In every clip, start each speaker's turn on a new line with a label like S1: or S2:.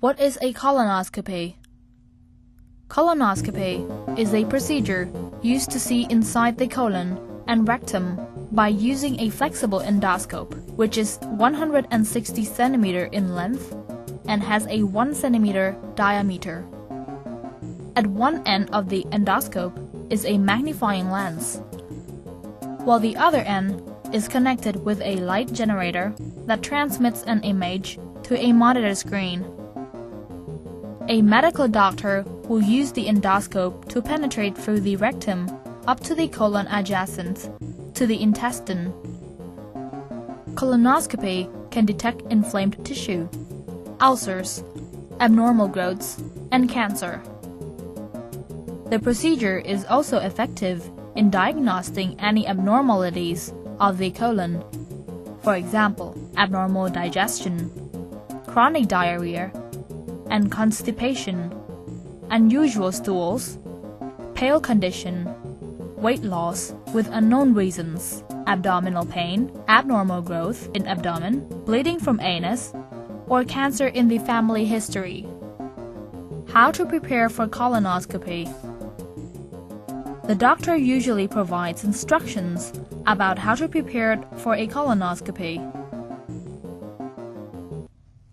S1: What is a colonoscopy? Colonoscopy is a procedure used to see inside the colon and rectum by using a flexible endoscope, which is 160 cm in length and has a 1 cm diameter. At one end of the endoscope is a magnifying lens, while the other end is connected with a light generator that transmits an image to a monitor screen. A medical doctor will use the endoscope to penetrate through the rectum up to the colon adjacent to the intestine. Colonoscopy can detect inflamed tissue, ulcers, abnormal growths, and cancer. The procedure is also effective in diagnosing any abnormalities of the colon, for example, abnormal digestion, chronic diarrhea, and constipation, unusual stools, pale condition, weight loss with unknown reasons, abdominal pain, abnormal growth in abdomen, bleeding from anus, or cancer in the family history. How to prepare for colonoscopy? The doctor usually provides instructions about how to prepare for a colonoscopy.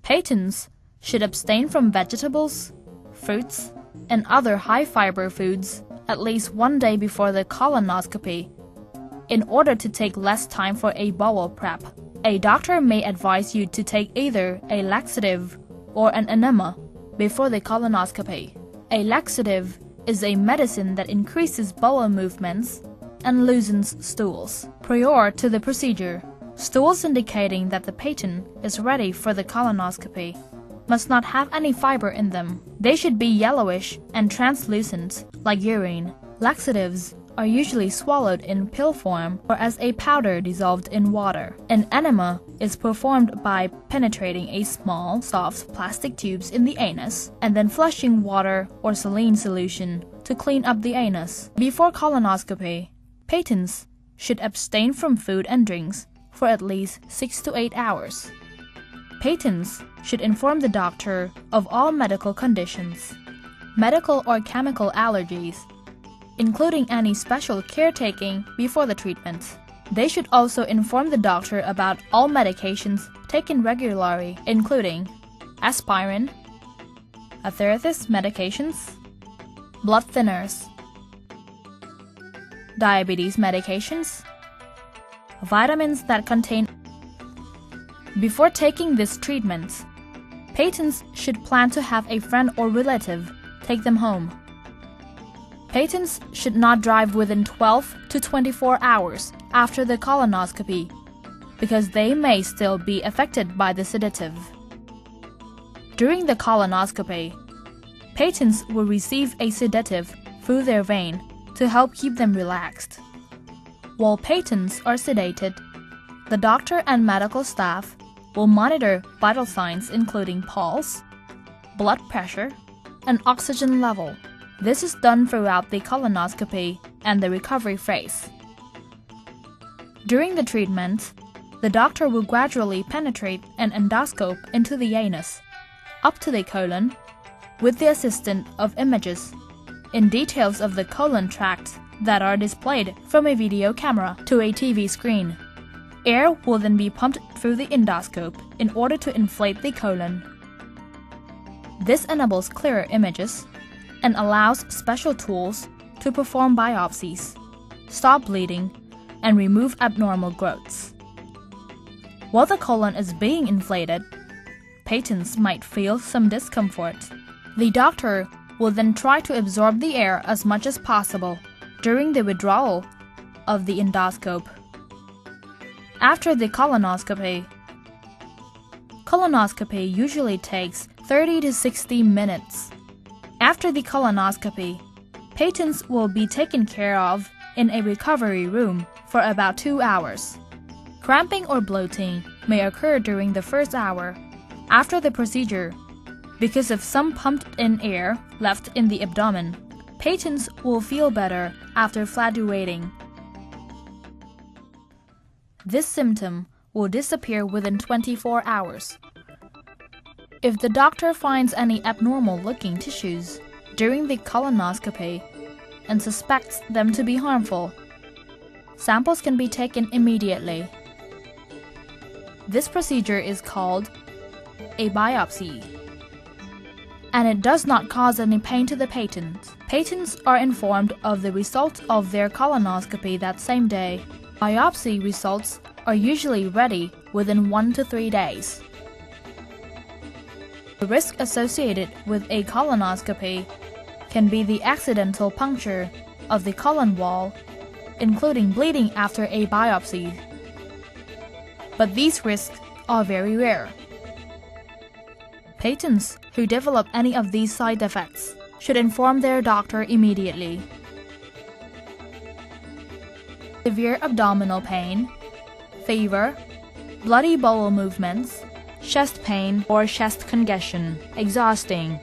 S1: Patients should abstain from vegetables, fruits, and other high-fiber foods at least one day before the colonoscopy in order to take less time for a bowel prep. A doctor may advise you to take either a laxative or an enema before the colonoscopy. A laxative is a medicine that increases bowel movements and loosens stools. Prior to the procedure, stools indicating that the patient is ready for the colonoscopy must not have any fiber in them. They should be yellowish and translucent, like urine. Laxatives are usually swallowed in pill form or as a powder dissolved in water. An enema is performed by penetrating a small, soft plastic tubes in the anus and then flushing water or saline solution to clean up the anus. Before colonoscopy, patients should abstain from food and drinks for at least 6 to 8 hours. Patients should inform the doctor of all medical conditions, medical or chemical allergies, including any special caretaking before the treatment. They should also inform the doctor about all medications taken regularly, including aspirin, arthritis medications, blood thinners, diabetes medications, vitamins that contain. Before taking this treatment, patients should plan to have a friend or relative take them home. Patients should not drive within 12 to 24 hours after the colonoscopy because they may still be affected by the sedative. During the colonoscopy, patients will receive a sedative through their vein to help keep them relaxed. While patients are sedated, the doctor and medical staff will monitor vital signs including pulse, blood pressure, and oxygen level. This is done throughout the colonoscopy and the recovery phase. During the treatment, the doctor will gradually penetrate an endoscope into the anus, up to the colon, with the assistance of images in details of the colon tract that are displayed from a video camera to a TV screen. Air will then be pumped through the endoscope in order to inflate the colon. This enables clearer images and allows special tools to perform biopsies, stop bleeding, and remove abnormal growths. While the colon is being inflated, patients might feel some discomfort. The doctor will then try to absorb the air as much as possible during the withdrawal of the endoscope. After the colonoscopy usually takes 30 to 60 minutes. After the colonoscopy, patients will be taken care of in a recovery room for about 2 hours. Cramping or bloating may occur during the first hour after the procedure because of some pumped-in air left in the abdomen. Patients will feel better after flatulating. This symptom will disappear within 24 hours. If the doctor finds any abnormal-looking tissues during the colonoscopy and suspects them to be harmful, samples can be taken immediately. This procedure is called a biopsy, and it does not cause any pain to the patient. Patients are informed of the results of their colonoscopy that same day. Biopsy results are usually ready within 1 to 3 days. The risk associated with a colonoscopy can be the accidental puncture of the colon wall, including bleeding after a biopsy. But these risks are very rare. Patients who develop any of these side effects should inform their doctor immediately. Severe abdominal pain, fever, bloody bowel movements, chest pain or chest congestion, exhausting,